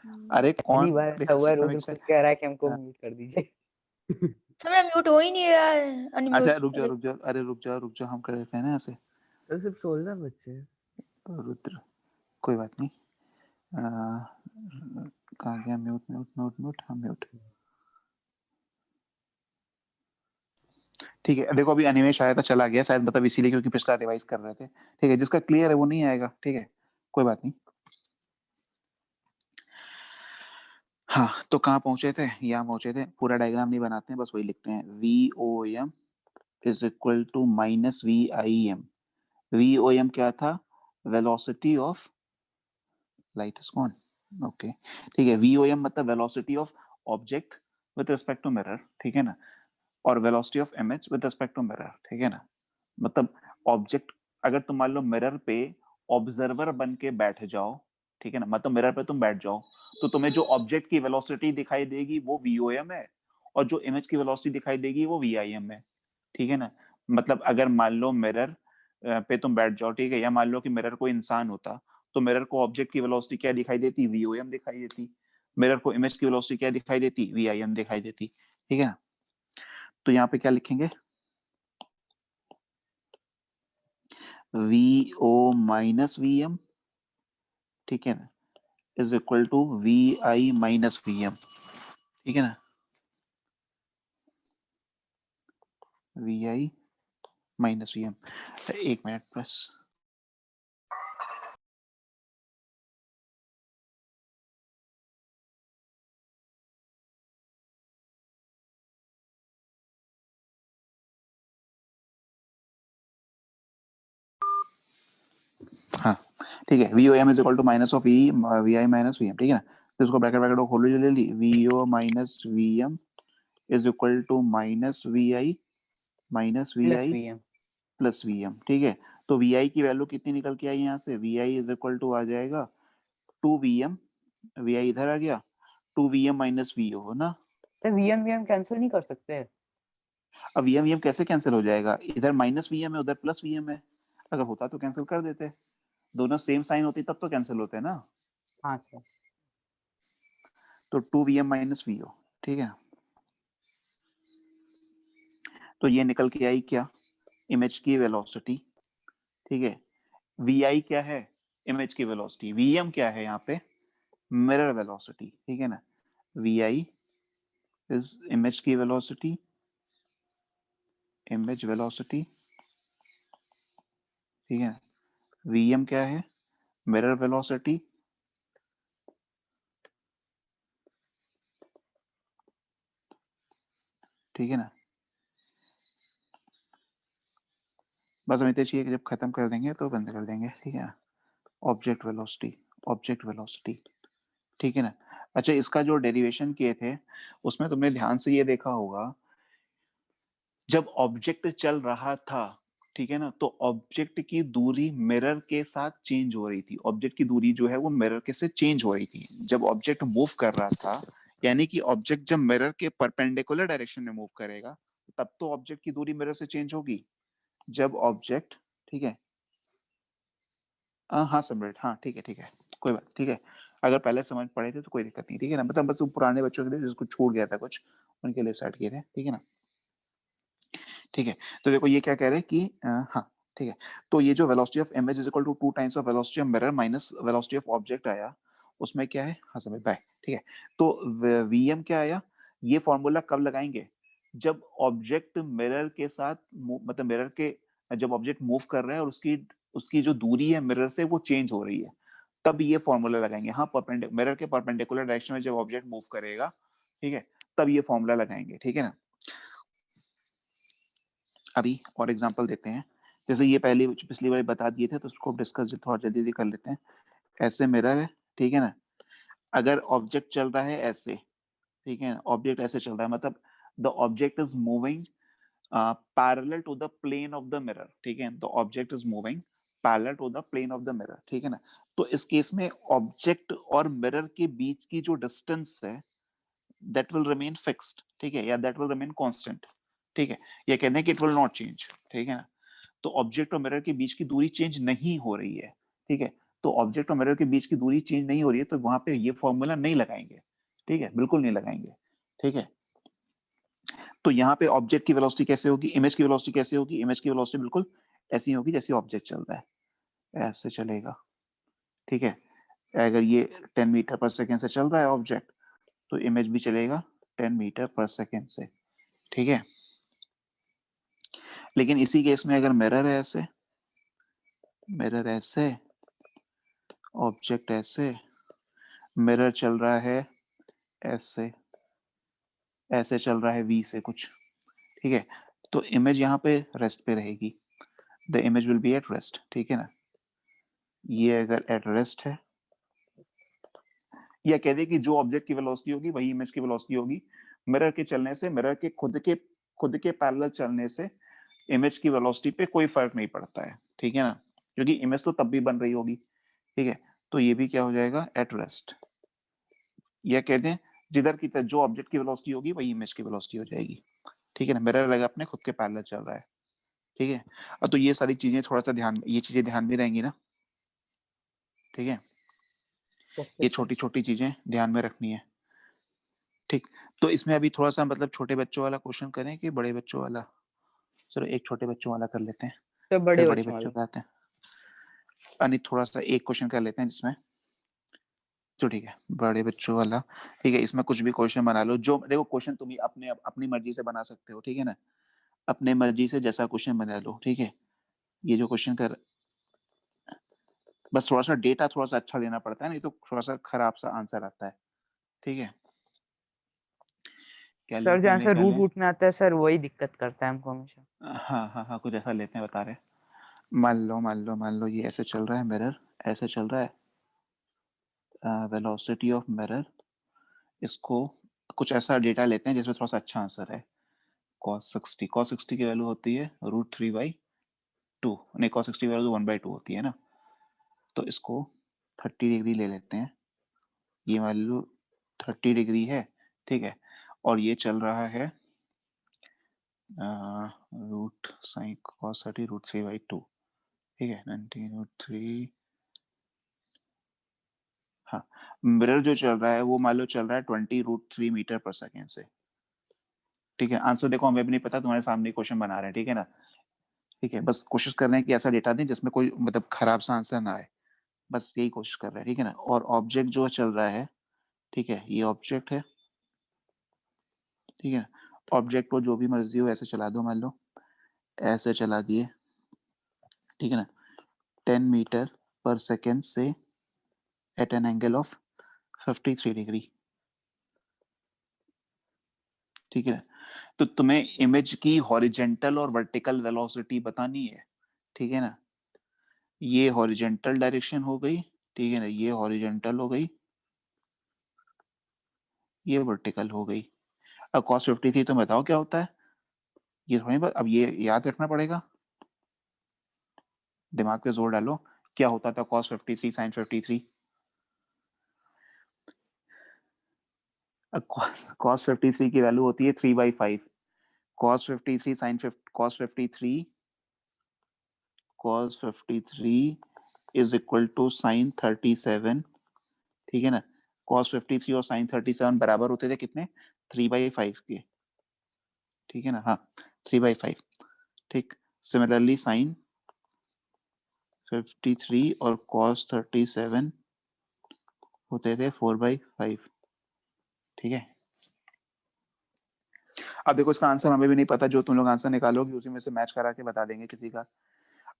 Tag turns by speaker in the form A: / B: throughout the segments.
A: अरे
B: पहली
A: कौन
B: बार ऐसा
A: देखो
B: हुआ है, रुद्र
A: समीक्षा।
B: खुद कह रहा है कि हमको
A: हाँ,
B: म्यूट कर दीजिए।
C: समय म्यूट हो ही नहीं रहा है,
A: अच्छा
C: अनम्यूट।
A: रुक जाओ, अरे रुक जाओ, हम कर देते हैं ना ऐसे।
B: तो सिर्फ 16 बच्चे हैं।
A: रुद्र, कोई बात नहीं। कहाँ गया? म्यूट म्यूट म्यूट म्यूट, हाँ म्यूट। ठीक है, देखो अभी अनिमेश आया था, चला गया शायद, मतलब इसीलिए क्योंकि पिछला रिवाइज कर रहे थे। ठीक है, जिसका क्लियर है वो नहीं आएगा, ठीक है, कोई बात नहीं। हाँ, तो कहाँ पहुंचे थे? यहाँ पहुंचे थे। पूरा डायग्राम नहीं बनाते हैं, बस वही लिखते हैं। V O M is equal to minus V I M. V O M क्या था? Velocity of light is gone. Okay, ठीक है, वी ओ एम मतलब velocity of object with respect to mirror, ठीक है ना, और velocity of image with respect to mirror, ठीक है ना। मतलब ऑब्जेक्ट, अगर तुम मान लो मिरर पे ऑब्जर्वर बन के बैठ जाओ, ठीक है ना, मतलब मिरर पे तुम बैठ जाओ, तो तुम्हें जो ऑब्जेक्ट की वेलोसिटी दिखाई देगी वो वीओएम है, और जो इमेज की वेलोसिटी दिखाई देगी वो वीआईएम है, ठीक है ना। मतलब अगर मान लो मिरर पे तुम बैठ जाओ, ठीक है, या मान लो कि मिरर कोई इंसान होता, तो मिरर को ऑब्जेक्ट की वेलोसिटी क्या दिखाई देती? वीओएम दिखाई देती। मिरर को इमेज की वेलोसिटी क्या दिखाई देती? वीआईएम दिखाई देती, ठीक है ना। तो यहाँ पे क्या लिखेंगे? V O minus V M, ठीक है ना, is equal to V I minus V M, ठीक है ना, V I minus V M. एक मिनट बस। हाँ, ठीक है, V O M is equal to minus of V I minus V M, ठीक है ना। तो इसको ब्रैकेट ब्रैकेट को खोलो, ले ली, V O minus V M is equal to minus V
B: plus
A: I
B: VM.
A: Plus V M, ठीक है। तो वी आई की वैल्यू कितनी निकल के आई यहाँ से? V I is equal to आ जाएगा 2 वी एम, वी आई इधर आ गया, 2 V M minus V O ना।
B: तो वीएम वीएम कैंसिल नहीं कर सकते?
A: अब वी एम कैसे कैंसिल हो जाएगा? इधर माइनस वी एम है, उधर प्लस वी एम है। अगर होता तो कैंसिल कर देते, दोनों सेम साइन होती तब तो कैंसिल होते ना।
B: हाँ सर।
A: तो 2 V M minus V O, ठीक है। तो ये निकल के आई क्या? इमेज की वेलोसिटी, ठीक है। वी आई क्या है? इमेज की वेलोसिटी। वी एम क्या है यहाँ पे? मिरर वेलोसिटी, ठीक है ना। वी आई इज इमेज की वेलोसिटी, इमेज वेलोसिटी, ठीक है। वी एम क्या है? मिरर वेलोसिटी, ठीक है ना। बस हमें इतना चाहिए कि जब खत्म कर देंगे तो बंद कर देंगे, ठीक है ना। ऑब्जेक्ट वेलोसिटी, ऑब्जेक्ट वेलोसिटी, ठीक है ना। अच्छा, इसका जो डेरिवेशन किए थे उसमें तुमने ध्यान से ये देखा होगा, जब ऑब्जेक्ट चल रहा था, ठीक है ना, तो ऑब्जेक्ट की दूरी मिरर के साथ चेंज हो रही थी। ऑब्जेक्ट की दूरी जो है वो मिरर के से चेंज हो रही थी जब ऑब्जेक्ट मूव कर रहा था। यानी कि ऑब्जेक्ट जब मिरर के परपेंडिकुलर डायरेक्शन में मूव करेगा तब तो ऑब्जेक्ट की दूरी मिरर से चेंज होगी। जब ऑब्जेक्ट, ठीक है, हाँ सम्राट, हाँ ठीक है, ठीक है, कोई बात, ठीक है। अगर पहले समझ पड़े थे तो कोई दिक्कत नहीं, ठीक है ना, मतलब बस वो पुराने बच्चों के लिए जिसको छूट गया था कुछ, उनके लिए सेट किए थे, ठीक है ना। ठीक है, तो देखो ये क्या कह रहे हैं कि हाँ ठीक है, तो ये जो velocity of image is equal to 2 times of velocity of mirror minus velocity of object आया, उसमें क्या है? हाँ समझ बाय, ठीक है। तो वीएम क्या आया? ये फॉर्मूला कब लगाएंगे? जब ऑब्जेक्ट मिरर के साथ मतलब मिरर के, जब ऑब्जेक्ट मूव कर रहा है और उसकी उसकी जो दूरी है मिरर से वो चेंज हो रही है, तब ये फॉर्मूला लगाएंगे। हाँ, मिरर के परपेंडिकुलर डायरेक्शन में जब ऑब्जेक्ट मूव करेगा, ठीक है, तब ये फॉर्मूला लगाएंगे, ठीक है ना। अभी और एग्जांपल देते हैं, जैसे ये पहले पिछली बार बता दिए थे तो उसको डिस्कस थोड़ा जल्दी कर लेते हैं। ऐसे मिरर है, ठीक है ना, अगर ऑब्जेक्ट चल रहा है ऐसे, ठीक है ना, ऑब्जेक्ट ऐसे चल रहा है, मतलब the object is moving parallel to the plane of the mirror, ठीक है, the object is moving parallel to the plane of the mirror, ठीक है ना। तो इस केस में ऑब्जेक्ट और मिरर के बीच की जो डिस्टेंस है दैट विल रिमेन फिक्स्ड, ठीक है, या दैट विल रिमेन कांस्टेंट, ठीक है, या कहते हैं कि इट विल नॉट चेंज, ठीक है ना। तो ऑब्जेक्ट और मिरर के बीच की दूरी चेंज नहीं हो रही है, ठीक है। तो ऑब्जेक्ट और मिरर के बीच की दूरी चेंज नहीं हो रही है, तो वहां पे ये फॉर्मूला नहीं लगाएंगे, ठीक है, बिल्कुल नहीं लगाएंगे, ठीक है। तो यहाँ पे ऑब्जेक्ट की वेलोसिटी कैसे होगी, इमेज की वेलोसिटी कैसे होगी, इमेज की वेलोसिटी बिल्कुल ऐसी होगी जैसे ऑब्जेक्ट चल रहा है, ऐसे चलेगा, ठीक है। अगर ये 10 मीटर पर सेकेंड से चल रहा है ऑब्जेक्ट, तो इमेज भी चलेगा 10 मीटर पर सेकेंड से, ठीक है। लेकिन इसी केस में अगर मिरर है ऐसे, मिरर ऐसे, ऑब्जेक्ट ऐसे, मिरर चल रहा है ऐसे, ऐसे चल रहा है वी से कुछ, ठीक है, तो इमेज यहाँ पे रेस्ट पे रहेगी, the image will be at rest, ठीक है ना। ये अगर एट रेस्ट है, या कह दे कि जो ऑब्जेक्ट की वेलोसिटी होगी वही इमेज की वेलोसिटी होगी, मिरर के चलने से, मिरर के खुद के पैरेलल चलने से इमेज की वेलोसिटी पे कोई फर्क नहीं पड़ता है, ठीक है ना, क्योंकि इमेज तो तब भी बन रही होगी, ठीक है। तो ये भी क्या हो जाएगा, एट रेस्ट, या कह दें जिधर की जो ऑब्जेक्ट की वेलोसिटी होगी वही इमेज की वेलोसिटी हो जाएगी, ठीक है ना। मिरर लगा अपने खुद के पैरेलल चल रहा है, ठीक है। अब तो ये सारी चीजें थोड़ा सा ध्यान, ये चीजें ध्यान में रहेंगी ना, ठीक है, ये छोटी छोटी चीजें ध्यान में रखनी है, ठीक। तो इसमें अभी थोड़ा सा मतलब छोटे बच्चों वाला क्वेश्चन करें कि बड़े बच्चों वाला, चलो एक छोटे बच्चों वाला कर लेते हैं,
B: तो
A: फिर
B: बड़े
A: बड़े
B: बच्चों
A: बच्चों
B: वाला।
A: का आते हैं, नहीं थोड़ा सा एक क्वेश्चन कर लेते हैं जिसमें, तो ठीक है बड़े बच्चों वाला, ठीक है। इसमें कुछ भी क्वेश्चन बना लो, जो देखो क्वेश्चन तुम ही अपनी मर्जी से बना सकते हो, ठीक है ना, अपने मर्जी से जैसा क्वेश्चन बना लो, ठीक है। ये जो क्वेश्चन कर, बस थोड़ा सा डेटा थोड़ा सा अच्छा देना पड़ता है, नहीं तो थोड़ा सा खराब सा आंसर आता है, ठीक है। क्या
B: सर
A: लें,
B: जहाँ से
A: क्या
B: रूट
A: लें,
B: रूट में आता है सर, वही दिक्कत करता है हमको हमेशा।
A: हाँ हाँ हाँ, कुछ ऐसा लेते हैं, बता रहे, मान लो ये ऐसे चल रहा है मिरर, ऐसे चल रहा है, वेलोसिटी ऑफ मिरर, इसको कुछ ऐसा डेटा लेते हैं जिसमें थोड़ा सा अच्छा आंसर है, cos 60 की वैल्यू होती है √3/2, नहीं cos 60 की वैल्यू 1/2 होती है ना, तो इसको 30 डिग्री ले लेते हैं, ये वैल्यू 30 डिग्री है, ठीक है, और ये चल रहा है रूट साइन cos 30 √3/2, ठीक है, 19√3, हाँ। मिरर जो चल रहा है वो मान लो चल रहा है 20√3 मीटर पर सेकेंड से, ठीक है। आंसर देखो हमें भी नहीं पता, तुम्हारे सामने क्वेश्चन बना रहे हैं, ठीक है ना, ठीक है। बस कोशिश कर रहे हैं कि ऐसा डेटा दें जिसमें कोई मतलब खराब सा आंसर ना आए, बस यही कोशिश कर रहे हैं, ठीक है ना। और ऑब्जेक्ट जो चल रहा है, ठीक है, ये ऑब्जेक्ट है, ठीक है। ऑब्जेक्ट को जो भी मर्जी हो ऐसे चला दो, मान लो ऐसे चला दिए, ठीक है ना, 10 मीटर पर सेकेंड से at an angle of 53 degree, ठीक है। तो तुम्हें इमेज की हॉरिजेंटल और वर्टिकल वेलोसिटी बतानी है, ठीक है ना। ये हॉरिजेंटल डायरेक्शन हो गई, ठीक है ना, ये हॉरिजेंटल हो गई, ये वर्टिकल हो गई। अब cos 53 तो बताओ क्या होता है, ये थोड़ी बात, अब ये याद रखना पड़ेगा, दिमाग पे जोर डालो, क्या होता था cos 53 sin 53, cos 53 की वैल्यू होती है 3/5, cos 53 sin 50 cos 53 is equal to sin 37, ठीक है ना। cos 53 और sin 37 बराबर होते थे कितने, 3/5 के, ठीक है ना, हाँ 3/5, ठीक। सिमिलरली sin 53 और cos 37 होते थे 4/5, ठीक है। अब देखो इसका आंसर हमें भी नहीं पता, जो तुम लोग आंसर निकालोगे उसी में से मैच करा के बता देंगे किसी का।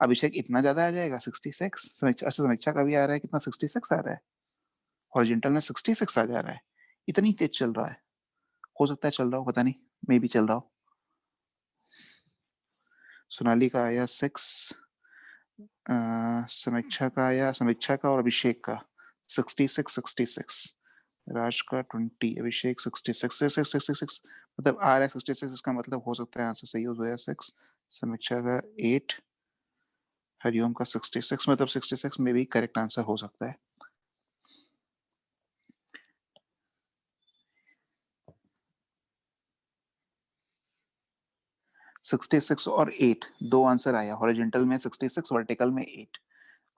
A: अभिषेक इतना ज्यादा आ जाएगा 66, समीक्षा, अच्छा समीक्षा का भी आ रहा है, कितना 66 आ रहा है, हॉरिजॉन्टल में 66 आ जा रहा है, इतनी तेज चल रहा है, हो सकता है चल रहा हो, पता नहीं, मे भी चल रहा हो। सोनाली का आया 6, समीक्षा का आया, समीक्षा का और अभिषेक का 66, राज का 20, अभिषेक 66, मतलब आ रहा है 66, इसका मतलब हो सकता है आंसर सही हो जाए 6, समीक्षा का 8, हरिओम का 66, मतलब 66 में भी करेक्ट आंसर हो सकता है। सिक्सटी सिक्स और 8 दो आंसर आया, हॉरिजॉन्टल में 66, वर्टिकल में 8,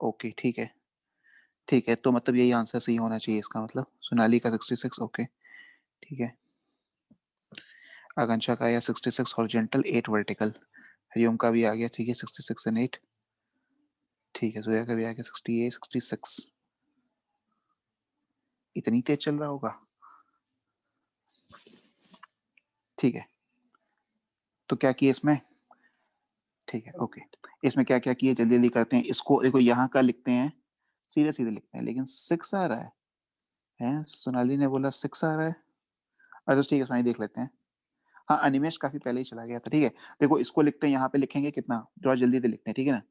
A: ओके ठीक है। ठीक है, तो मतलब यही आंसर सही होना चाहिए इसका मतलब। सोनाली का 66, ओके ठीक है। आकांक्षा का आया 66 हॉरिजॉन्टल, 8 वर्टिकल। हरिओम का भी आ गया, ठीक है 66 एंड 8। ठीक है, जोया का भी आ गया 68 66। इतनी तेज चल रहा होगा, ठीक है। तो क्या किया इसमें, ठीक है ओके। इसमें क्या क्या किए जल्दी जल्दी करते हैं। इसको देखो यहाँ का लिखते हैं, सीधे सीधे लिखते हैं, लेकिन 6 आ रहा है। सोनाली ने बोला 6 आ रहा है। अच्छा ठीक है, सोनाली देख लेते हैं। हाँ अनिमेश काफी पहले ही चला गया था, ठीक है। देखो इसको लिखते हैं, यहाँ पे लिखेंगे कितना, थोड़ा जल्दी से लिखते हैं, ठीक है ना।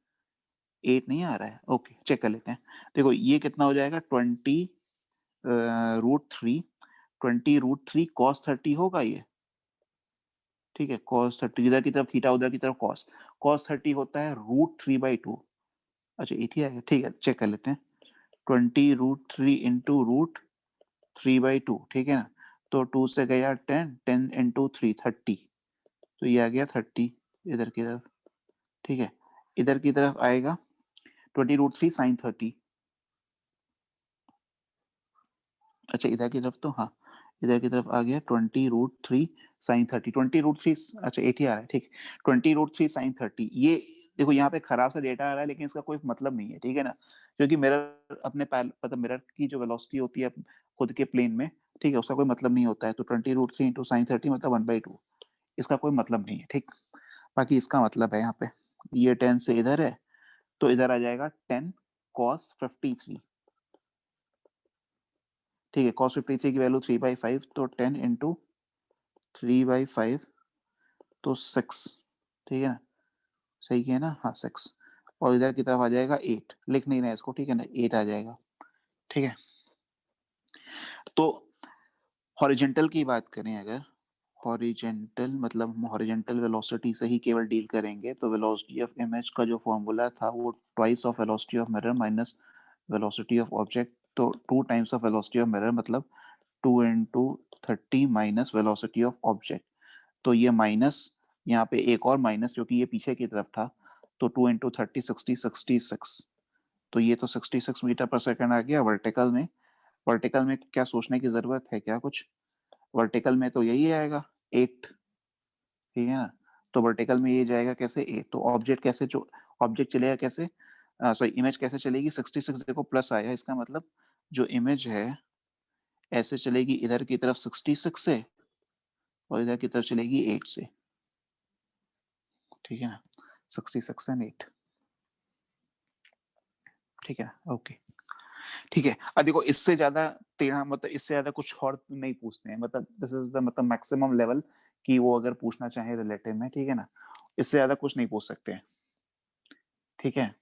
A: 8 नहीं आ रहा है, ओके चेक कर लेते हैं। देखो ये कितना हो जाएगा, 20√3, 20√3 cos 30 होगा ये, ठीक है। cos 30 इधर की तरफ थीटा, उधर की तरफ cos 30 होता है √3/2। अच्छा 80 आएगा, ठीक है चेक कर लेते हैं। 20√3 इंटू √3/2, ठीक है ना। तो 2 से गया 10, 10 इंटू 3 30, तो ये आ गया 30 इधर की तरफ, ठीक है। इधर की तरफ आएगा 20√3 sin 30। अच्छा इधर की तरफ तो हाँ, इधर की तरफ आ गया 20√3 sin 30, 20√3, अच्छा 80 आ रहा है, ठीक। 20√3 sin 30, ये देखो यहाँ पे खराब सा डेटा आ रहा है, लेकिन इसका कोई मतलब नहीं है, ठीक है ना। क्योंकि मिरर अपने मतलब मिरर की जो वेलोसिटी होती है खुद के प्लेन में, ठीक है, उसका कोई मतलब नहीं होता है। तो 20√3 इंटू sin 30 मतलब 1/2, इसका कोई मतलब नहीं है, ठीक। बाकी इसका मतलब है यहाँ पे, ये 10 से इधर है, तो इधर आ जाएगा 10 cos 53, ठीक है। cos 53 की वैल्यू 3/5, तो 10 इंटू 3/5, तो 6, ठीक है ना। सही है ना, हाँ 6। और इधर की तरफ आ जाएगा 8, लिख नहीं रहे इसको, ठीक है ना, 8 आ जाएगा, ठीक है। तो हॉरिजेंटल की बात करें अगर, हॉरिजेंटल मतलब हॉरिजेंटल वेलोसिटी से ही केवल डील करेंगे, तो वेलोसिटी ऑफ इमेज का जो फॉर्मूला था वो twice of velocity of mirror minus velocity of object. तो 2 times of velocity of mirror मतलब 2 into 30 minus velocity of object. तो ये माइनस, यहाँ पे एक और माइनस क्योंकि ये पीछे की तरफ था, तो 2 इंटू 30 60 66। तो ये तो 66 मीटर पर सेकंड आ गया वर्टिकल में। वर्टिकल में क्या सोचने की जरूरत है क्या कुछ, वर्टिकल में तो यही आएगा 8, ठीक है ना। तो वर्टिकल में ये जाएगा कैसे 8, तो ऑब्जेक्ट कैसे, जो ऑब्जेक्ट चलेगा कैसे, सॉरी इमेज कैसे चलेगी, 66 देखो प्लस आया, इसका मतलब जो इमेज है ऐसे चलेगी इधर की तरफ 66 से, और इधर की तरफ चलेगी 8 से, ठीक है ना। 66 एंड 8, ठीक है ओके, ठीक है। अब देखो इससे ज्यादा टेढ़ा मतलब इससे ज्यादा कुछ और नहीं पूछते हैं, मतलब दिस इज द मतलब मैक्सिमम लेवल कि वो अगर पूछना चाहे रिलेटिव में, ठीक है ना, इससे ज्यादा कुछ नहीं पूछ सकते हैं, ठीक है।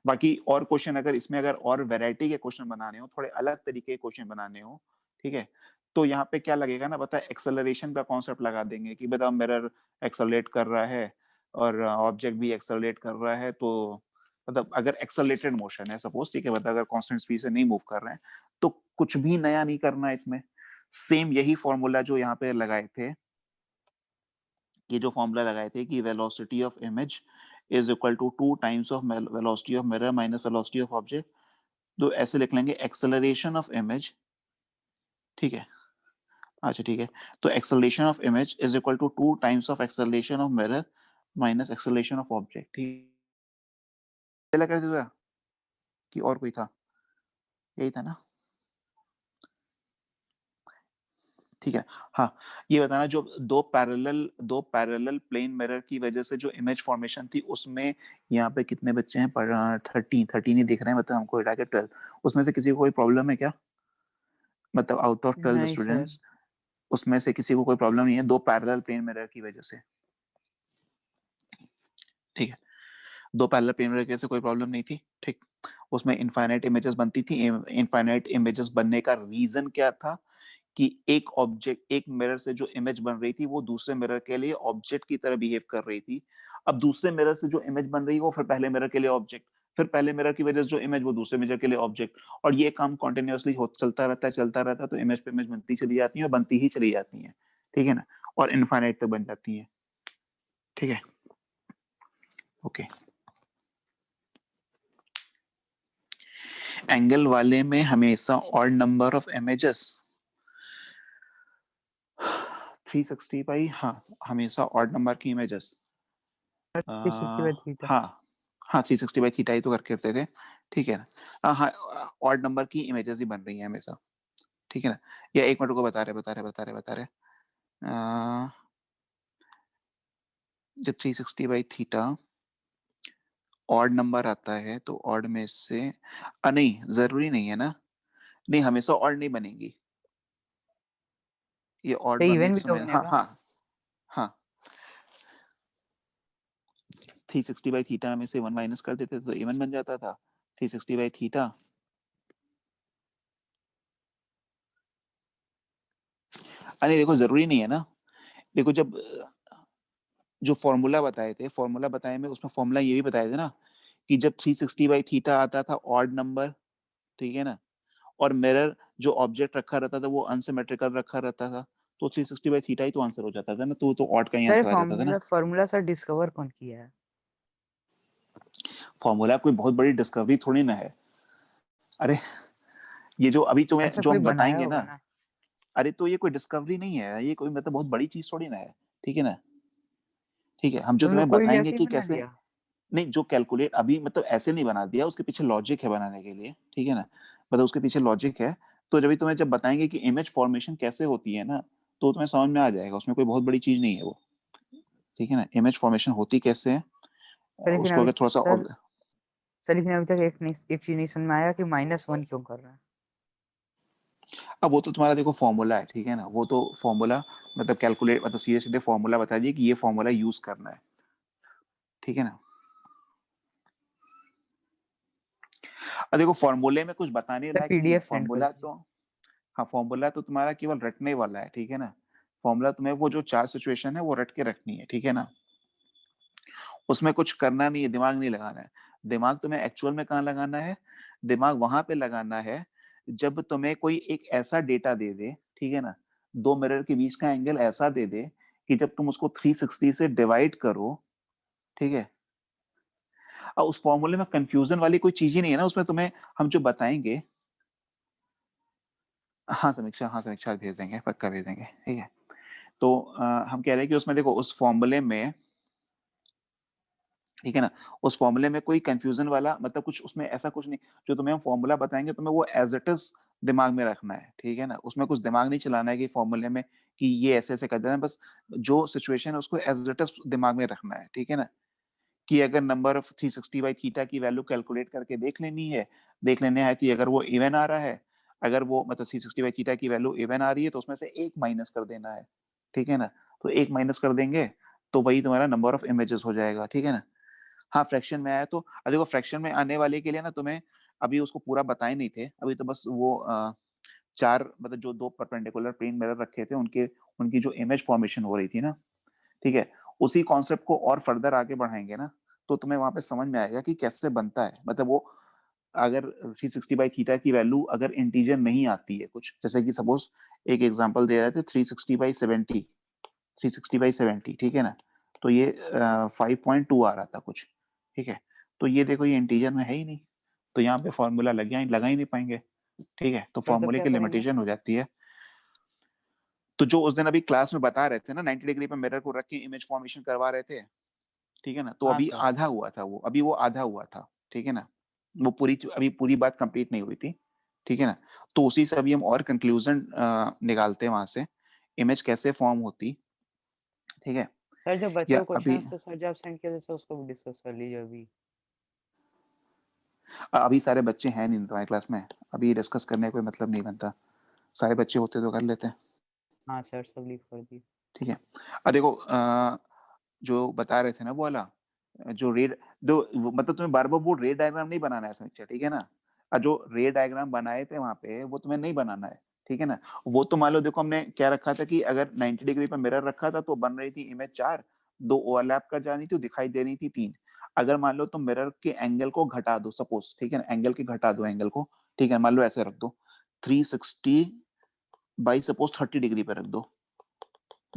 A: बाकी और क्वेश्चन अगर इसमें अगर और वैरायटी के क्वेश्चन बनाने हो, थोड़े अलग तरीके के क्वेश्चन बनाने हो, ठीक है, तो यहाँ पे क्या लगेगा ना, बता एक्सेलरेशन का कॉन्सेप्ट लगा देंगे कि बताओ मिरर एक्सेलरेट कर रहा है और ऑब्जेक्ट भी एक्सेलरेट कर रहा है, तो मतलब अगर एक्सेलरेटेड मोशन है सपोज, ठीक है, बता अगर कांस्टेंट स्पीड से नहीं मूव कर रहे हैं, तो कुछ भी नया नहीं करना है इसमें। सेम यही फॉर्मूला जो यहाँ पे लगाए थे, ये जो फॉर्मूला लगाए थे कि velocity of image is equal to 2 times of velocity of mirror minus velocity of object, तो ऐसे लिख लेंगे एक्सेलरेशन ऑफ इमेज, ठीक है। अच्छा ठीक है, तो acceleration of image is equal to 2 times of acceleration of mirror minus acceleration of object, ठीक है। लगा कर कि और कोई था, यही था ना, ठीक है। हाँ ये बताना, जो दो पैरेलल प्लेन मिरर की वजह से जो इमेज फॉर्मेशन थी उसमें यहाँ पे कितने बच्चे हैं, 13 ही दिख रहे हैं, मतलब हमको हटा के 12, उसमें से किसी को कोई प्रॉब्लम है क्या, मतलब आउट ऑफ 12
B: नहीं सर।
A: स्टूडेंट्स उसमें से किसी को कोई प्रॉब्लम नहीं है दो पैरेलल प्लेन मिरर की वजह से, ठीक है। दो पैरेलल प्लेन मिरर की वजह से कोई प्रॉब्लम नहीं थी, ठीक। उसमें इनफाइनाइट इमेजेस बनती थी। इनफाइनाइट इमेजेस बनने का रीजन क्या था कि एक ऑब्जेक्ट, एक मिरर से जो इमेज बन रही थी वो दूसरे मिरर के लिए ऑब्जेक्ट की तरह बिहेव कर रही थी। अब दूसरे मिरर से जो इमेज बन रही है वो फिर पहले मिरर के लिए ऑब्जेक्ट, फिर पहले मिरर की वजह से जो इमेज वो दूसरे मिरर के लिए ऑब्जेक्ट, और ये काम कॉन्टिन्यूअसली हो चलता रहता है, तो इमेज पे इमेज बनती चली जाती है और बनती ही चली जाती है, ठीक है ना, और इनफाइनाइट तक बन जाती है, ठीक है ओके। एंगल वाले में हमेशा odd number of images 360 by, हाँ हमेशा ऑड नंबर की इमेजेस,
B: 360/थीटा।
A: हाँ हाँ 360 बाई थीटा ही तो करते थे, ठीक है ना। हाँ ऑड नंबर की इमेजेस ही बन रही है हमेशा, ठीक है ना। या एक मिनट को बता रहे जब 360 बाई थीटा ऑड नंबर आता है तो ऑड में से नहीं जरूरी नहीं है ना, नहीं हमेशा ऑड नहीं बनेगी, ये ऑड
B: तो
A: बनने
B: इवन
A: के
B: भी तो
A: समय, हाँ
B: बनेगा।
A: हाँ हाँ 360 बाई थीटा में से 1 माइनस कर देते तो इवन बन जाता था। 360 बाई थीटा, अरे देखो जरूरी नहीं है ना, देखो जब जो फॉर्मूला बताए थे, फॉर्मूला बताए में उसमें फॉर्मूला ये भी बताए थे ना कि जब 360 बाई थीटा आता था ऑड नंबर, ठीक है ना, और मिरर जो ऑब्जेक्ट रखा रहता था वो अनसिमेट्रिकल रखा रहता था, तो 360 बाई थीटा ही तो आंसर हो जाता था ना, तो ऑड का ही
B: सर
A: आंसर आ जाता था ना।
B: फॉर्मूला सर डिस्कवर कौन किया है?
A: फॉर्मूला कोई बहुत बड़ी डिस्कवरी थोड़ी ना है, अरे ये जो अभी तुम्हें
B: ऐसा
A: जो
B: कोई
A: हम
B: बनाया
A: बताएंगे
B: होगा
A: ना,
B: ना।
A: अरे तो ये कोई डिस्कवरी नहीं है, ये कोई मतलब बहुत बड़ी चीज थोड़ी ना है, ठीक है ना। ठीक है, हम जो
B: तो मतलब
A: तुम्हें
B: कोई भी
A: बताएंगे
B: ऐसे ही
A: कि
B: बना
A: कैसे,
B: दिया।
A: नहीं जो कैलकुलेट अभी मतलब ऐसे नहीं बना दिया, उसके पीछे लॉजिक है बनाने के लिए, ठीक है ना, मतलब उसके पीछे लॉजिक है। तो जब भी तुम्हें जब बताएंगे कि इमेज फॉर्मेशन कैसे होती है ना, तो तुम्हें समझ में आ जाएगा, उसमें कोई बहुत बड़ी चीज नहीं है वो, ठीक है ना। इमेज फॉर्मेशन होती कैसे है,
B: सर लेकिन
A: उसको
B: अभी
A: अगर थोड़ा सा
B: सर सर लेकिन अभी तक एक चीज नहीं समझ में आया कि -1 क्यों कर रहा है।
A: अब वो तो तुम्हारा देखो फॉर्मूला है, ठीक है ना, वो तो फॉर्मूला मतलब कैलकुलेट मतलब सीधे सीधे फॉर्मूला बता दिए कि ये फॉर्मूला यूज करना है, ठीक है ना। अब देखो फॉर्मूले में कुछ बताने
B: सर
A: लायक नहीं है
B: पीडीएफ सेंड कर
A: फॉर्मूला
B: दीजिए।
A: तो, हाँ फॉर्मूला तो तुम्हारा केवल रटने वाला है, ठीक है ना। फॉर्मूला तुम्हें वो जो चार सिचुएशन है वो रट के रखनी है, ठीक है ना। उसमें कुछ करना नहीं है, दिमाग नहीं लगाना है। दिमाग तुम्हें एक्चुअल में कहाँ लगाना है, दिमाग वहां पे लगाना है जब तुम्हें कोई एक ऐसा डेटा दे दे, ठीक है ना, दो मिरर के बीच का एंगल ऐसा दे दे कि जब तुम उसको 360 से डिवाइड करो, ठीक है। और उस फॉर्मूले में कंफ्यूजन वाली कोई चीज ही नहीं है ना, उसमें तुम्हें हम जो बताएंगे, हाँ समीक्षा भेज देंगे, पक्का भेज देंगे, ठीक है। तो हम कह रहे हैं कि उसमें देखो उस फॉर्मूले में, ठीक है ना, उस फॉर्मूले में कोई कंफ्यूजन वाला मतलब कुछ उसमें ऐसा कुछ नहीं, जो तुम्हें हम फॉर्मूला बताएंगे तुम्हें वो एज इट इज दिमाग में रखना है, ठीक है ना। उसमें कुछ दिमाग नहीं चलाना है कि फॉर्मूले में कि ये ऐसे ऐसे कर देना है, बस जो सिचुएशन है उसको एज इट इज दिमाग में रखना है, ठीक है ना। कि अगर नंबर ऑफ 360 बाई थीटा की वैल्यू कैलकुलेट करके देख लेनी है, देख लेने है कि अगर वो इवन आ रहा है, अगर वो मतलब 360 बाई थीटा की वैल्यू इवन आ रही है तो उसमें से एक माइनस कर देना है, ठीक है ना। तो एक माइनस कर देंगे तो वही तुम्हारा नंबर ऑफ इमेजेस हो जाएगा, ठीक है ना। हाँ फ्रैक्शन में आया तो देखो फ्रैक्शन में आने वाले के लिए ना तुम्हें अभी उसको पूरा बताए नहीं थे, अभी तो बस वो चार मतलब जो दो परपेंडिकुलर प्लेन मिरर रखे थे उनके उनकी जो इमेज फॉर्मेशन हो रही थी ना, ठीक है, उसी कॉन्सेप्ट को और फर्दर आगे बढ़ाएंगे ना, तो तुम्हें वहां पे समझ में आएगा कि कैसे बनता है, मतलब वो अगर 360 बाई थीटा की वैल्यू अगर इंटीजर नहीं आती है कुछ, जैसे कि सपोज एक एग्जांपल दे रहे थे 360 बाई 70, 360 बाई 70, ठीक है ना, तो ये 5.2 आ रहा था कुछ, ठीक है। तो ये देखो ये इंटीजर में है ही नहीं, तो यहाँ पे फॉर्मूला लगा ही नहीं पाएंगे, ठीक है, तो
B: सर तो
A: फॉर्मूले
B: क्या
A: की
B: करेंगे?
A: लिमिटेशन हो जाती है। तो जो उस दिन अभी क्लास में बता रहे थे ना 90 डिग्री पे मिरर को रख के इमेज फॉर्मेशन करवा रहे थे, ठीक है ना, तो
B: हाँ
A: अभी
B: सर।
A: आधा हुआ था वो, अभी वो आधा हुआ था, ठीक है ना। वो पूरी अभी पूरी बात कंप्लीट नहीं हुई थी, ठीक है ना। तो उसी से अभी हम और कंक्लूजन निकालते हैं वहां से, इमेज कैसे फॉर्म होती, ठीक है।
B: सर जो बच्चे
A: या
B: को
A: अभी
B: क्वेश्चन आंसर सर जो आप सेंड किए थे सर उसको भी डिस्कस कर लीजिए अभी।
A: अभी सारे बच्चे हैं नहीं तुम्हारी क्लास में, अभी डिस्कस करने का कोई मतलब नहीं बनता, सारे बच्चे होते तो कर लेते हैं,
B: हाँ सर सब लीव कर दिए।
A: ठीक है। अब देखो जो बता रहे थे ना वो वाला जो रेड दो मतलब तुम्हें बार बार वो रेड डायग्राम नहीं बनाना है समीक्षा, ठीक है ना। जो रेड डायग्राम बनाए थे वहां पे वो तुम्हें नहीं बनाना है, ठीक है ना। वो तो मान लो देखो हमने क्या रखा था कि अगर 90 डिग्री पर मिरर रखा था तो बन रही थी इमेज चार, दो ओवरलैप कर जानी थी, दिखाई दे रही थी तीन। अगर मान लो तुम मिरर के एंगल को घटा दो सपोज, ठीक है ना, एंगल के घटा दो एंगल को, ठीक है, मान लो ऐसे रख दो 360 बाई सपोज 30 डिग्री पे रख दो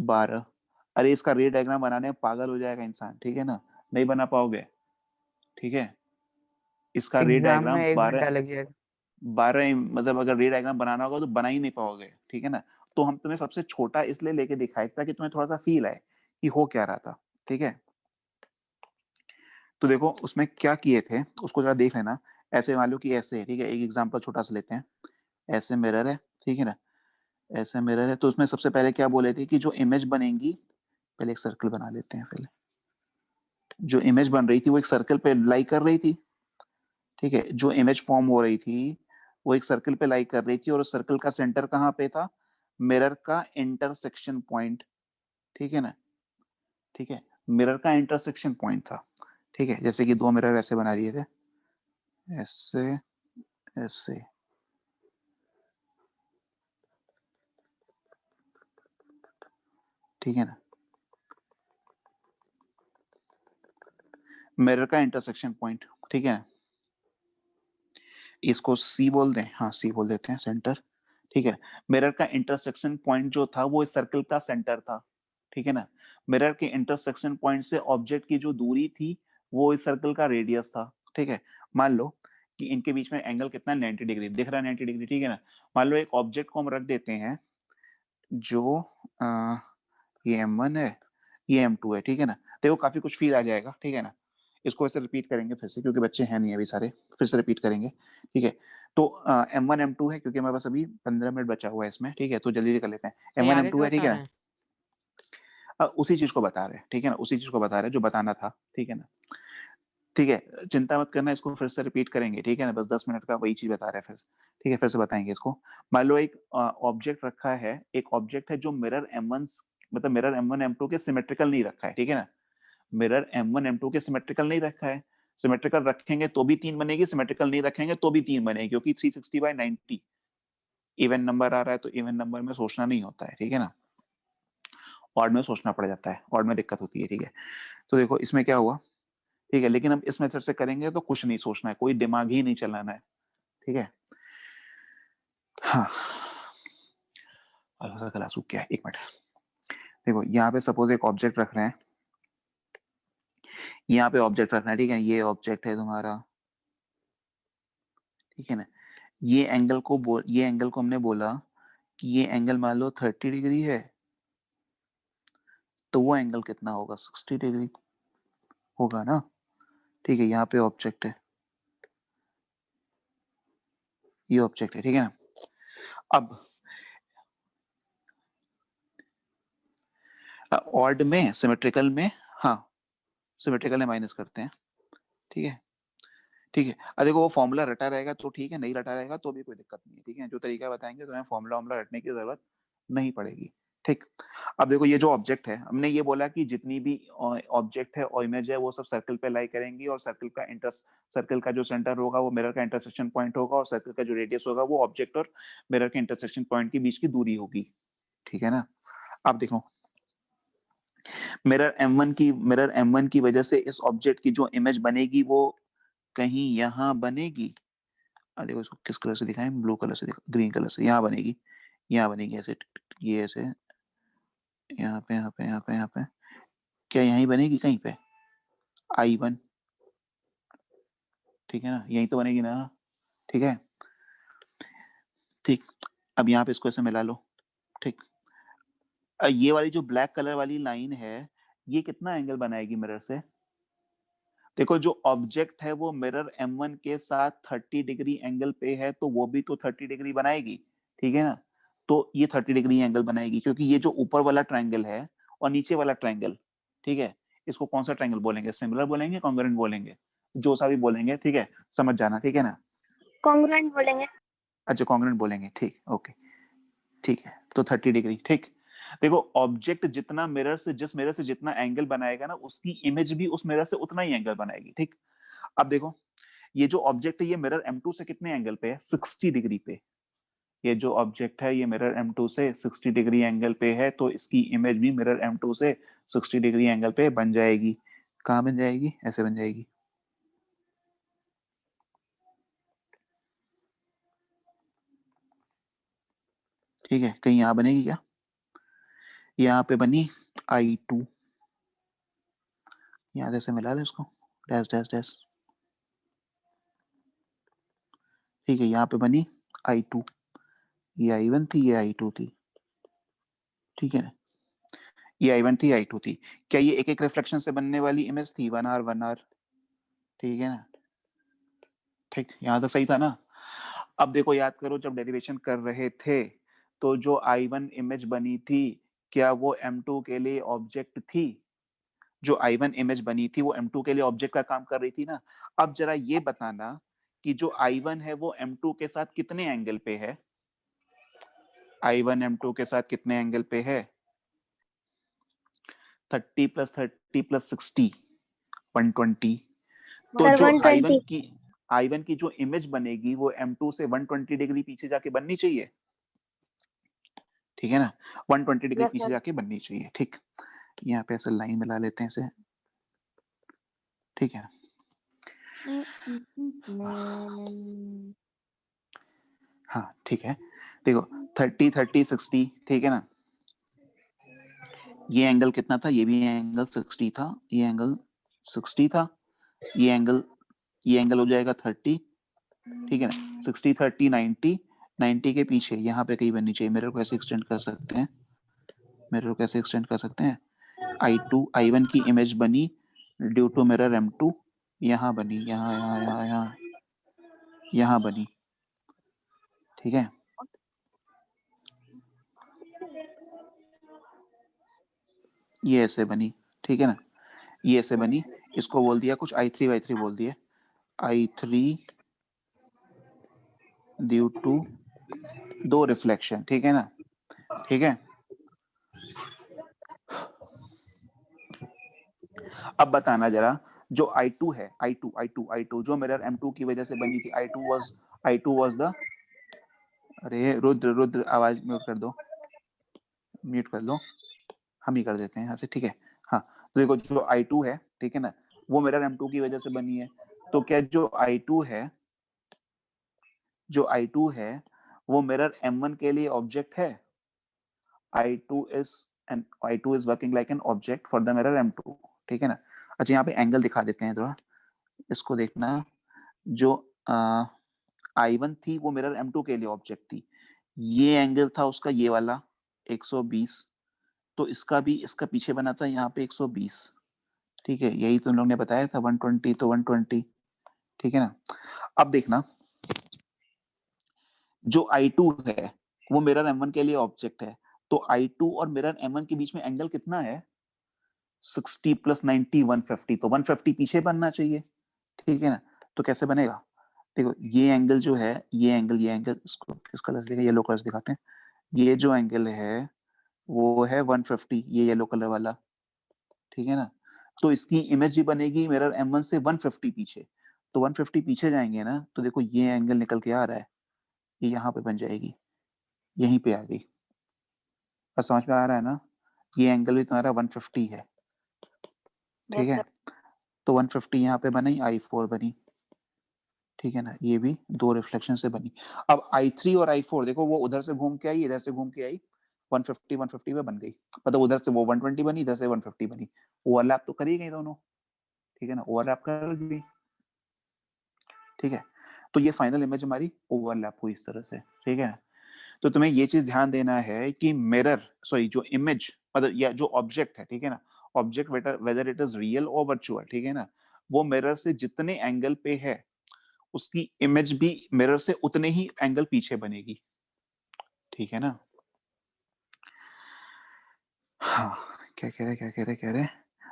A: 12, अरे इसका रे डायग्राम बनाने में पागल हो जाएगा इंसान, ठीक है ना, नहीं बना पाओगे, ठीक है। इसका रे
B: एग्जाम में
A: डायग्राम
B: 1 घंटा
A: 12,
B: लग जाएगा।
A: 12 मतलब अगर रे डायग्राम बनाना होगा तो बना ही नहीं पाओगे, ठीक है ना। तो हम तुम्हें सबसे छोटा इसलिए लेके दिखाए ताकि तुम्हें थोड़ा सा फील आए कि हो क्या रहा था, ठीक है। तो देखो उसमें क्या किए थे उसको जरा देख लेना। ऐसे मान लो कि ऐसे है, ठीक है, एक एग्जांपल छोटा सा लेते हैं। ऐसे मिरर है, ठीक है ना, ऐसे मिरर है। तो उसमें सबसे पहले क्या बोले थे कि जो इमेज बनेगी, पहले एक सर्कल बना लेते हैं पहले। जो इमेज बन रही थी वो एक सर्कल पे लाई कर रही थी, ठीक है। जो इमेज फॉर्म हो रही थी वो एक सर्कल पे लाई कर रही थी, और उस सर्कल का सेंटर कहाँ पे था? मिरर का इंटरसेक्शन पॉइंट, ठीक है ना, ठीक है। मिरर का इंटरसेक्शन पॉइंट था, ठीक है। जैसे कि दो मिरर ऐसे बना लिए थे, ऐसे ऐसे, ठीक है ना। मिरर का इंटरसेक्शन पॉइंट, ठीक है ना। इसको सी बोल दें, हाँ सी बोल देते हैं, सेंटर, ठीक है। मिरर का इंटरसेक्शन पॉइंट जो था वो इस सर्कल का सेंटर था, ठीक है ना। मिरर के इंटरसेक्शन पॉइंट से ऑब्जेक्ट की जो दूरी थी वो इस सर्कल का रेडियस था, ठीक है। मान लो कि इनके बीच में एंगल कितना है, 90 डिग्री दिख रहा है, 90 डिग्री, ठीक है ना। मान लो एक ऑब्जेक्ट को हम रख देते हैं जो ये M1 है, ये M2 है, ठीक है ना। देखो काफी कुछ फील आ जाएगा, ठीक है ना। इसको ऐसे रिपीट करेंगे फिर से क्योंकि बच्चे हैं नहीं अभी सारे, फिर से रिपीट करेंगे, ठीक है। तो M1 M2 है क्योंकि हमारे पास अभी 15 मिनट बचा हुआ है इसमें, ठीक है। तो जल्दी से कर लेते हैं।
D: सही
A: M1
D: आगे
A: M2
D: क्यों
A: है, ठीक
D: बता
A: है
D: रहे
A: ना।
D: हैं?
A: उसी चीज को बता रहे हैं, ठीक है ना, उसी चीज को बता रहे हैं जो बताना था, ठीक है ना। ठीक है, चिंता मत करना, इसको फिर से रिपीट करेंगे, ठीक है ना। बस 10 मिनट का वही चीज बता रहे हैं फिर से, ठीक है। फिर से बताएंगे इसको। मान लो एक ऑब्जेक्ट रखा है, एक ऑब्जेक्ट है जो मिरर M1 मतलब मिरर M1 M2 के सिमेट्रिकल नहीं रखा है, ठीक है ना। मिरर M1 M2 के सिमेट्रिकल नहीं रखा है। सिमेट्रिकल रखेंगे तो भी 3 बनेगी, सिमेट्रिकल नहीं रखेंगे तो भी 3 बनेगी, क्योंकि 360/90 इवन नंबर आ रहा है तो इवन नंबर में सोचना नहीं होता है, ठीक है ना। ऑड में सोचना पड़ जाता है, ऑड में दिक्कत होती है, ठीक है। तो देखो इसमें क्या हुआ, ठीक है। लेकिन अब इस मेथड से करेंगे तो कुछ नहीं सोचना है, कोई दिमाग ही नहीं चलाना है, ठीक है। हाँ, हल्का सा गला सूख गया है, एक मिनट। देखो यहाँ पे सपोज एक ऑब्जेक्ट रख रहे हैं, यहाँ पे ऑब्जेक्ट रखना है, ठीक है। ये ऑब्जेक्ट है तुम्हारा, ठीक है ना। ये एंगल को हमने बोला कि ये एंगल मान लो 30 डिग्री है, तो वो एंगल कितना होगा? 60 डिग्री होगा ना, ठीक है। यहाँ पे ऑब्जेक्ट है, ये ऑब्जेक्ट है, ठीक है ना। अब ऑड में सिमेट्रिकल में, हाँ सिमेट्रिकल में माइनस करते हैं, ठीक है, ठीक है। देखो वो फॉर्मूला रटा रहेगा तो ठीक है, नहीं रटा रहेगा तो भी कोई दिक्कत नहीं है, ठीक है। जो तरीका बताएंगे तो हमें फॉर्मूला वॉर्मूला रटने की जरूरत नहीं पड़ेगी, ठीक। अब देखो ये जो ऑब्जेक्ट है, हमने ये बोला कि जितनी भी ऑब्जेक्ट है और इमेज है वो सब सर्कल पे लाई करेंगी, और सर्कल का जो सेंटर होगा वो मिरर का इंटरसेक्शन पॉइंट होगा, और सर्कल का जो रेडियस होगा वो ऑब्जेक्ट और मिरर के इंटरसेक्शन पॉइंट के बीच की दूरी होगी, ठीक है ना। अब देखो मिरर M1 की वजह से इस ऑब्जेक्ट की जो इमेज बनेगी वो कहीं यहाँ बनेगी। देखो इसको किस कलर से दिखाएं, ब्लू कलर से दिखा, ग्रीन कलर से, यहाँ बनेगी, यहाँ बनेगी ऐसे, ये ऐसे, यहाँ पे यहाँ पे यहाँ पे यहाँ पे, क्या यहीं बनेगी कहीं पे? I1, ठीक है ना, यहीं तो बनेगी ना, ठीक है, ठीक। अब यहाँ पे इसको ऐसे मिला लो, ठीक। ये वाली जो ब्लैक कलर वाली लाइन है ये कितना एंगल बनाएगी मिरर से? देखो जो ऑब्जेक्ट है वो मिरर M1 के साथ 30 डिग्री एंगल पे है, तो वो भी तो 30 डिग्री बनाएगी, ठीक है ना। तो ये 30 डिग्री एंगल बनाएगी, क्योंकि ये जो ऊपर वाला ट्रायंगल है और नीचे वाला ट्रायंगल, ठीक है, इसको कौन सा ट्रायंगल बोलेंगे? सिमिलर बोलेंगे, कॉन्ग्रुएंट बोलेंगे, जो सा भी बोलेंगे, ठीक है, समझ जाना, ठीक है ना।
C: कॉन्ग्रुएंट बोलेंगे।
A: अच्छा कॉन्ग्रुएंट बोलेंगे, ठीक, ओके, ठीक है। तो 30 डिग्री, ठीक। देखो ऑब्जेक्ट जितना मिरर से, जिस मिरर से जितना एंगल बनाएगा ना, उसकी इमेज भी उस मिरर से उतना ही एंगल बनाएगी, ठीक। अब देखो ये जो ऑब्जेक्ट है ये मिरर M2 से कितने एंगल पे है? 60 डिग्री पे। ये जो ऑब्जेक्ट है ये मिरर M2 से 60 डिग्री एंगल पे है, तो इसकी इमेज भी मिरर M2 से 60 डिग्री एंगल पे बन जाएगी। कहाँ बन जाएगी? ऐसे बन जाएगी, ठीक है। कहीं यहाँ बनेगी क्या? यहाँ पे बनी I2, यहाँ से मिला ले इसको, डैश डैश डैश, ठीक है, यहाँ पे बनी I2, ये I1 थी, ये I2 थी, ठीक है ना, ये I1 थी, I2 थी। क्या ये एक एक रिफ्लेक्शन से बनने वाली इमेज थी? 1R, ठीक है ना, ठीक, यहाँ तक सही था ना। अब देखो, याद करो जब डेरिवेशन कर रहे थे तो जो I1 इमेज बनी थी, क्या वो M2 के लिए ऑब्जेक्ट थी? जो I1 इमेज बनी थी वो M2 के लिए ऑब्जेक्ट का काम कर रही थी ना। अब जरा ये बताना कि जो I1 है वो M2 के साथ कितने एंगल पे है? I1 M2 के साथ कितने एंगल पे है? 30 + 30 + 60, 120। तो
C: सर
A: जो
C: 120।
A: I1 की जो इमेज बनेगी वो M2 से 120 डिग्री पीछे जाके बननी चाहिए, ठीक है ना, 120 डिग्री
C: यस
A: पीछे
C: सर।
A: जाके बननी चाहिए। ठीक, यहाँ पे ऐसे लाइन मिला लेते हैं इसे, ठीक है। हाँ ठीक है, देखो 30 30 60, ठीक है ना, ये एंगल कितना था? ये भी एंगल 60 था, ये एंगल 60 था, ये एंगल हो जाएगा 30, ठीक है ना, 60 30 90, 90 के पीछे यहाँ पे कहीं बननी चाहिए। मिरर को ऐसे एक्सटेंड कर सकते हैं, मिरर को कैसे एक्सटेंड कर सकते हैं? I1 की इमेज बनी ड्यू टू मिरर M2, यहाँ बनी, यहाँ यहाँ यहाँ यहाँ यहाँ बनी, ठीक है। ये ऐसे बनी, ठीक है ना, ये ऐसे बनी, इसको बोल दिया कुछ I3 Y3 बोल दिए, I3 ड्यू टू दो रिफ्लेक्शन, ठीक है ना, ठीक है। अब बताना जरा, जो I2 है, I2 जो मिरर M2 की वजह से बनी थी, I2 वाज द, अरे रुद्र आवाज म्यूट कर दो, म्यूट कर लो, हम ही कर देते हैं यहाँ से, ठीक है। हाँ, तो देखो जो I2 है, ठीक है ना, वो मिरर M2 की वजह से बनी है। तो क्या जो I2 है वो मिरर M1 के लिए ऑब्जेक्ट है? I2 is working like an object for the mirror M2, ठीक है ना। अच्छा, यहाँ पे एंगल दिखा देते हैं थोड़ा, इसको देखना, जो I1 थी वो मिरर M2 के लिए ऑब्जेक्ट थी, ये एंगल था उसका ये वाला 120, तो इसका पीछे बना था यहाँ पे 120, ठीक है, यही तुम लोग ने बताया था 120 तो 120, ठीक है ना। अब देखना, जो I2 है वो मिरर M1 के लिए ऑब्जेक्ट है, तो I2 और मिरर M1 के बीच में एंगल कितना है? 60 + 90 150, तो 150 पीछे बनना चाहिए, ठीक है ना। तो कैसे बनेगा? देखो ये एंगल जो है, ये एंगल इसको किस कलर से, येलो कलर से दिखाते हैं, ये जो एंगल है वो है 150, ये येलो कलर वाला, ठीक है ना। तो इसकी इमेज भी बनेगी मिरर M1 से 150 पीछे, तो 150 पीछे जाएंगे ना, तो देखो ये एंगल निकल के आ रहा है, ये यहाँ पे बन जाएगी, यहीं पे आ गई, और समझ में आ रहा है ना, ये एंगल भी तुम्हारा 150 है, ठीक
C: यस
A: है।
C: सर।
A: तो 150 यहाँ पे बनी, I4 बनी, ठीक है ना, ये भी दो रिफ्लेक्शन से बनी। अब I3 और I4 देखो, वो उधर से घूम के आई, इधर से घूम के आई, 150 पे बन गई, मतलब उधर से वो 120 बनी, इधर से 150 बनी, ओवरलैप तो कर ही गई दोनों, ठीक है ना, ओवरलैप कर गई, ठीक है। तो ये फाइनल इमेज हमारी ओवरलैप हुई इस तरह से, ठीक है। तो तुम्हें ये चीज ध्यान देना है कि जो इमेज, मतलब या जो ऑब्जेक्ट है, ठीक है ना, object whether it is real और वर्चुअल, ठीक है ना, वो मिरर से जितने एंगल पे है उसकी इमेज भी मिरर से उतने ही एंगल पीछे बनेगी, ठीक है ना। हाँ, क्या कह रहे,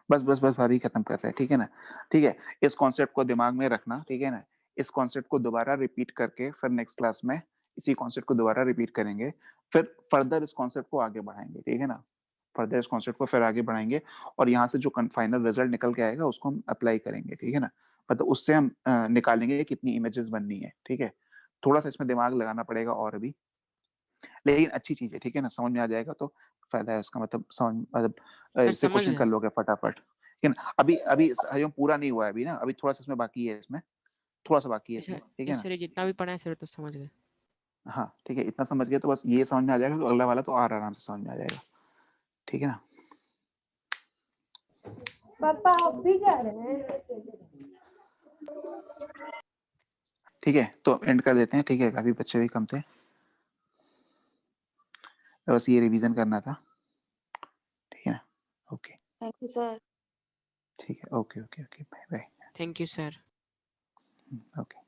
A: बस भारी खत्म कर रहे हैं, ठीक है ना, ठीक है। इस कॉन्सेप्ट को दिमाग में रखना, ठीक है ना, इस कॉन्सेप्ट को दोबारा रिपीट करके फिर नेक्स्ट क्लास में इसी कॉन्सेप्ट को दोबारा रिपीट करेंगे, फिर फर्दर इस कॉन्सेप्ट को आगे बढ़ाएंगे, ठीक है ना, फर्दर इस कॉन्सेप्ट को फिर आगे बढ़ाएंगे, और यहाँ से जो फाइनल रिजल्ट निकल के आएगा उसको हम अप्लाई करेंगे, ठीक है ना, मतलब उससे हम निकालेंगे कितनी इमेजेस बननी है, ठीक है। थोड़ा सा इसमें दिमाग लगाना पड़ेगा और भी, लेकिन अच्छी चीज है, ठीक है ना, समझ में आ जाएगा तो फायदा है उसका, मतलब
D: सर
A: इससे
D: समझ
A: क्वेश्चन
D: गए।
A: कर लोगे फटाफट, ठीक है ना। अभी अभी हरिओम पूरा नहीं हुआ है अभी ना, अभी थोड़ा सा इसमें बाकी है, इसमें थोड़ा सा बाकी है
D: अच्छा,
A: इसमें, ठीक
D: ये
A: है ना।
D: सर जितना भी पढ़ा है सर तो समझ गए।
A: हाँ ठीक है, इतना समझ गए तो बस ये समझ में आ जाएगा, तो अगला वाला तो और आराम से समझ में आ जाएगा, ठीक है ना।
C: पापा आप भी जा रहे हैं?
A: ठीक है, तो एंड कर देते हैं। ठीक है, काफी बच्चे भी कम थे, बस ये रिवीजन करना था। ठीक है ना? Okay,
C: thank you sir.
A: ठीक है, okay okay okay, bye bye.
D: Thank you sir.
A: Okay.